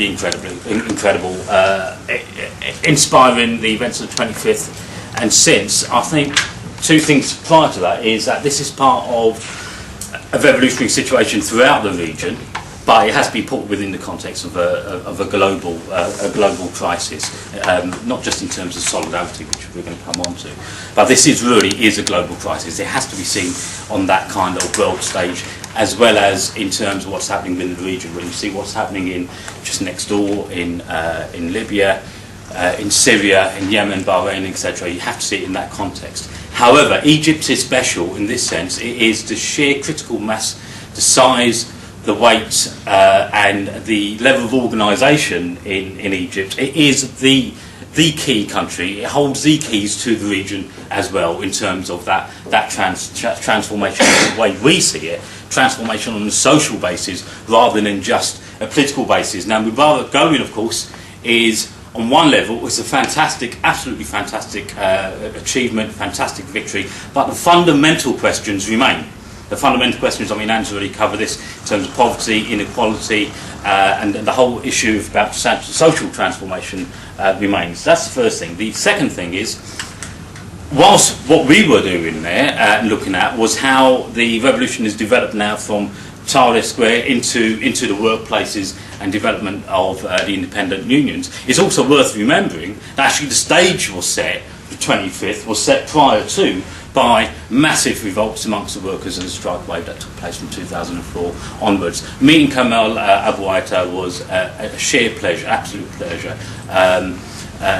incredible, inspiring, the events of the 25th and since. I think two things prior to that is that this is part of a revolutionary situation throughout the region, but it has to be put within the context of a global crisis, not just in terms of solidarity, which we're going to come on to, but this really is a global crisis. It has to be seen on that kind of world stage, as well as in terms of what's happening within the region. When you see what's happening in just next door in Libya, in Syria, in Yemen, Bahrain, etc., you have to see it in that context. However, Egypt is special in this sense. It is the sheer critical mass, the size, the weight, and the level of organisation in Egypt. It is the key country. It holds the keys to the region as well in terms of that transformation, the way we see it, transformation on a social basis rather than just a political basis. Now, Mubarak going, of course, is on one level, it's a fantastic, absolutely fantastic achievement, fantastic victory, but the fundamental questions remain. The fundamental questions, I mean, Anne's already covered this in terms of poverty, inequality, and the whole issue about social transformation remains. That's the first thing. The second thing is, whilst what we were doing there, looking at, was how the revolution has developed now from Tahrir Square into the workplaces and development of the independent unions, it's also worth remembering that actually the stage was set, the 25th, was set prior to by massive revolts amongst the workers and the strike wave that took place from 2004 onwards. Meeting Kamal Abu Aita was a sheer pleasure, absolute pleasure.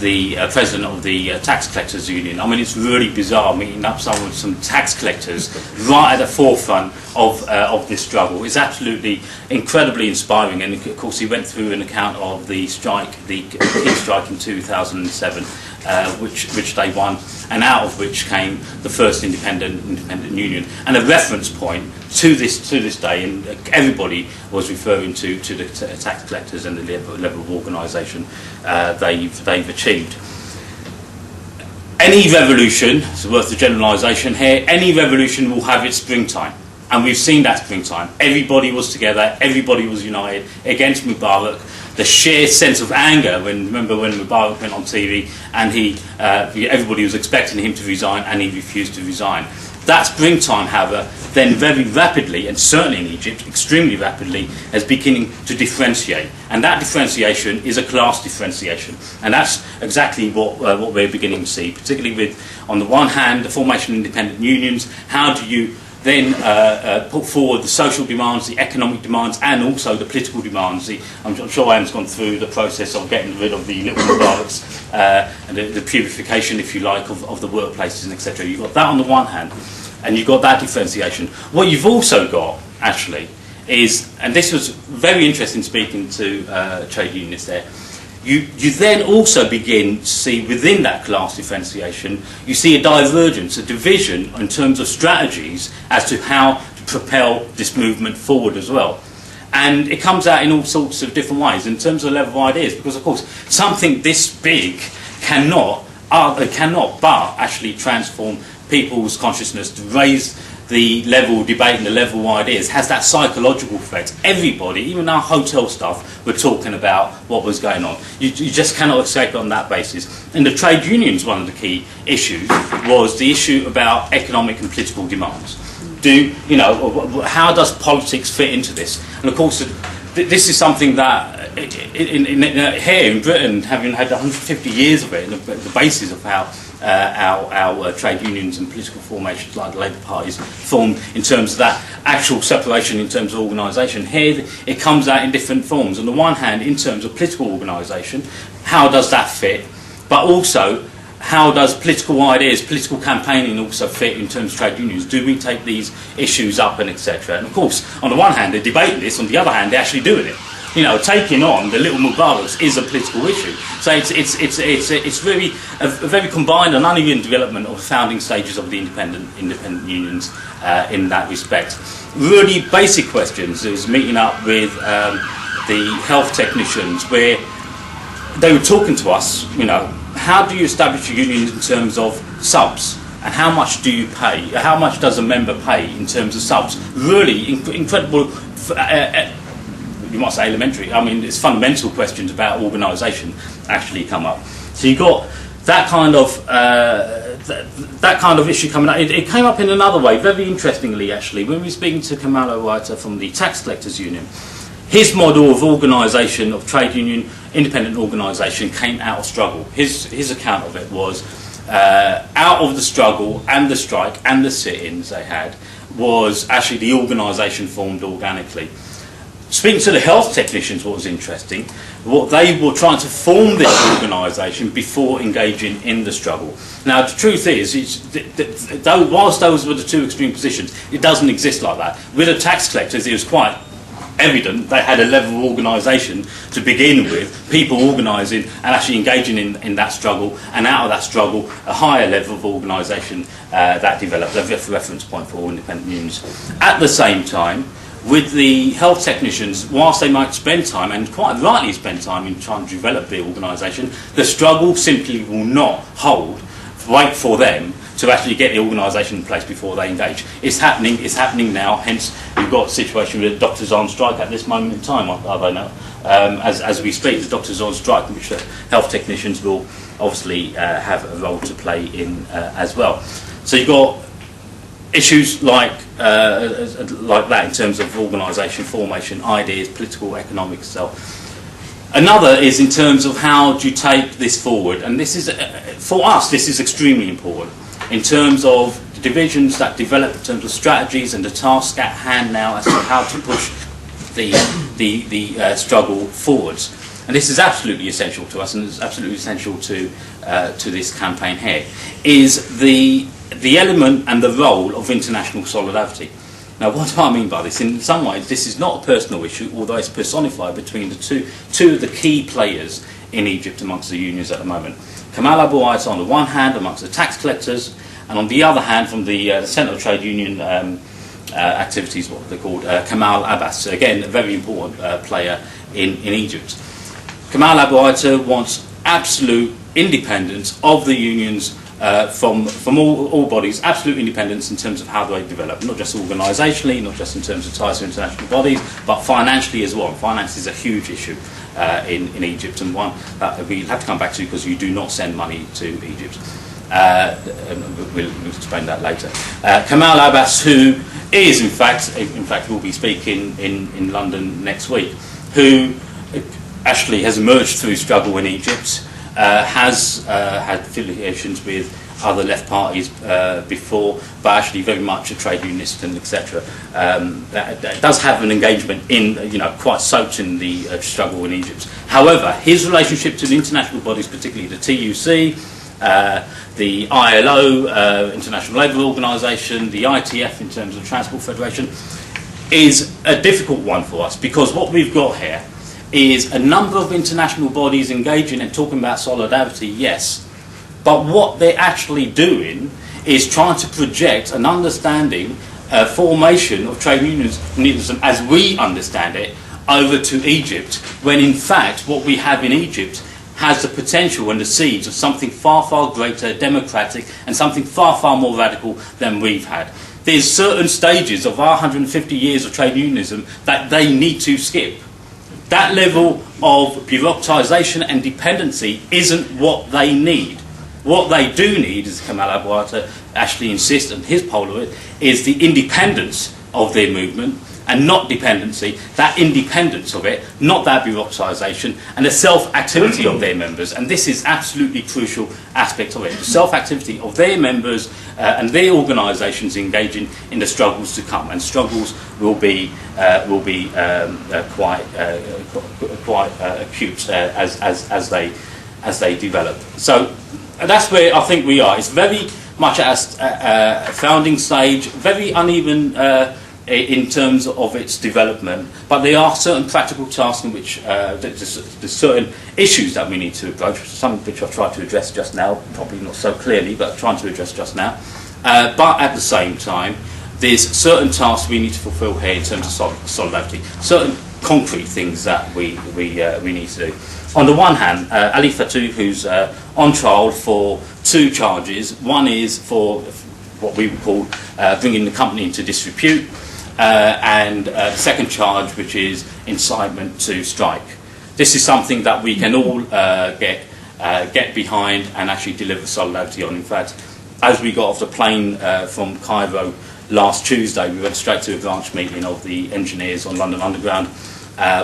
The president of the tax collectors union. I mean, it's really bizarre meeting up with some tax collectors right at the forefront of this struggle. It's absolutely incredibly inspiring, and of course he went through an account of the strike, the key strike in 2007, which they won, and out of which came the first independent union, and a reference point to this day, and everybody was referring to the tax collectors and the level of organisation they've achieved. Any revolution, it's worth the generalisation here, any revolution will have its springtime. And we've seen that springtime. Everybody was together, everybody was united against Mubarak. The sheer sense of anger, remember when Mubarak went on TV and everybody was expecting him to resign and he refused to resign. That springtime, however, then very rapidly, and certainly in Egypt, extremely rapidly, is beginning to differentiate. And that differentiation is a class differentiation. And that's exactly what we're beginning to see, particularly with, on the one hand, the formation of independent unions. How do you then put forward the social demands, the economic demands, and also the political demands? I'm sure Anne's gone through the process of getting rid of the little Mubaraks and the purification, if you like, of the workplaces and etc. You've got that on the one hand, and you've got that differentiation. What you've also got, actually, is, and this was very interesting speaking to trade unionists there, you then also begin to see within that class differentiation, you see a divergence, a division in terms of strategies as to how to propel this movement forward as well. And it comes out in all sorts of different ways in terms of the level of ideas, because of course something this big cannot but actually transform people's consciousness, to raise the level of debate and the level of ideas, has that psychological effect. Everybody, even our hotel staff, were talking about what was going on. You just cannot escape on that basis. And the trade unions, one of the key issues, was the issue about economic and political demands. How does politics fit into this? And of course, this is something that, here in Britain, having had 150 years of it, and the basis of how our trade unions and political formations like the Labour parties formed in terms of that actual separation in terms of organisation. Here it comes out in different forms. On the one hand, in terms of political organisation, how does that fit? But also, how does political ideas, political campaigning also fit in terms of trade unions? Do we take these issues up and etc.? And of course, on the one hand, they're debating this, on the other hand, they're actually doing it. Taking on the little Mubaraks is a political issue. So it's really a very combined and uneven development of the founding stages of the independent unions in that respect. Really basic questions. It was meeting up with the health technicians where they were talking to us, how do you establish a union in terms of subs? And how much do you pay? How much does a member pay in terms of subs? Really incredible you might say elementary, I mean, it's fundamental questions about organisation actually come up. So you've got that kind of issue coming up. It came up in another way, very interestingly actually, when we were speaking to Kamal Abuaita from the Tax Collectors Union. His model of organisation, of trade union, independent organisation, came out of struggle. His account of it was, out of the struggle and the strike and the sit-ins they had, was actually the organisation formed organically. Speaking to the health technicians, what was interesting, what they were trying to form this organisation before engaging in the struggle. Now, the truth is, whilst those were the two extreme positions, it doesn't exist like that. With the tax collectors, it was quite evident they had a level of organisation to begin with, people organising and actually engaging in that struggle, and out of that struggle, a higher level of organisation that developed, a reference point for all independent unions. At the same time, with the health technicians, whilst they might spend time, and quite rightly spend time, in trying to develop the organisation, the struggle simply will not wait for them to actually get the organisation in place before they engage. It's happening now, hence you've got a situation where the doctors are on strike at this moment in time, I don't know. As we speak, the doctors are on strike, which the health technicians will obviously have a role to play in as well. So you've got issues like that in terms of organisation, formation, ideas, political, economic stuff. Another is in terms of how do you take this forward, and this is, for us, this is extremely important in terms of the divisions that develop in terms of strategies and the task at hand now as to how to push the struggle forwards. And this is absolutely essential to us, and it's absolutely essential to this campaign here, is the element and the role of international solidarity. Now, what do I mean by this? In some ways, this is not a personal issue, although it's personified between the two of the key players in Egypt amongst the unions at the moment. Kamal Abuaita on the one hand amongst the tax collectors, and on the other hand from the Centre of Trade Union activities, what they're called, Kamal Abbas, again a very important player in Egypt. Kamal Abuaita wants absolute independence of the unions from all bodies, absolute independence in terms of how they develop, not just organisationally, not just in terms of ties to international bodies, but financially as well. Finance is a huge issue in Egypt, and one that we'll have to come back to because you do not send money to Egypt. We'll explain that later. Kamal Abbas, who is in fact will be speaking in London next week, who actually has emerged through struggle in Egypt, has had affiliations with other left parties before, but actually very much a trade unionist and etc. That does have an engagement in, quite soaked in the struggle in Egypt. However, his relationship to the international bodies, particularly the TUC, the ILO, International Labour Organisation, the ITF in terms of Transport Federation, is a difficult one for us, because what we've got here is a number of international bodies engaging and talking about solidarity, yes, but what they're actually doing is trying to project an understanding, formation of trade unionism as we understand it, over to Egypt, when in fact what we have in Egypt has the potential and the seeds of something far, far greater, democratic, and something far, far more radical than we've had. There's certain stages of our 150 years of trade unionism that they need to skip. That level of bureaucratisation and dependency isn't what they need. What they do need, as Kamal Abuaita actually insists, and his pole of it, is the independence of their movement, and not dependency, that independence of it, not that bureaucratisation, and the self-activity of their members. And this is absolutely crucial aspect of it. The self-activity of their members and their organisations engaging in the struggles to come. And struggles will be quite acute as they develop. So that's where I think we are. It's very much at a founding stage, very uneven in terms of its development, but there are certain practical tasks in which there's certain issues that we need to approach, some of which I've tried to address just now, probably not so clearly, but trying to address just now. But at the same time, there's certain tasks we need to fulfil here in terms of solidarity, certain concrete things that we need to do. On the one hand, Ali Fatou, who's on trial for two charges. One is for what we would call bringing the company into disrepute, and the second charge, which is incitement to strike. This is something that we can all get behind and actually deliver solidarity on. In fact, as we got off the plane from Cairo last Tuesday, we went straight to a branch meeting of the engineers on London Underground.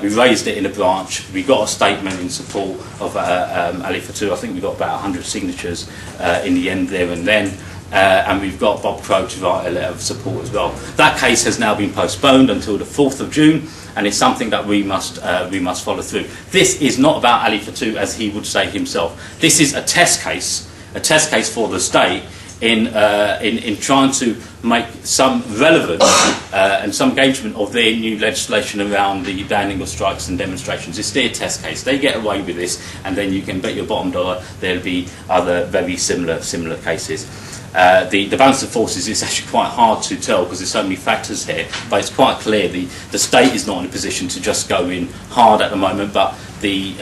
We raised it in a branch. We got a statement in support of Ali Fatou. I think we got about 100 signatures in the end there and then. And we've got Bob Crow to write a letter of support as well. That case has now been postponed until the 4th of June, and it's something that we must follow through. This is not about Ali Fatou, as he would say himself. This is a test case for the state in trying to make some relevance and some engagement of their new legislation around the banning of strikes and demonstrations. It's their test case. They get away with this, and then you can bet your bottom dollar there'll be other very similar cases. The balance of forces is actually quite hard to tell because there's so many factors here, but it's quite clear the state is not in a position to just go in hard at the moment, but the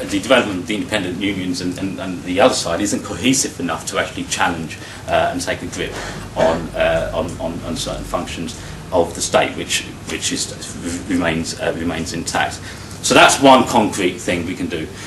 development of the independent unions and the other side isn't cohesive enough to actually challenge and take a grip on certain functions of the state, which remains intact. So that's one concrete thing we can do.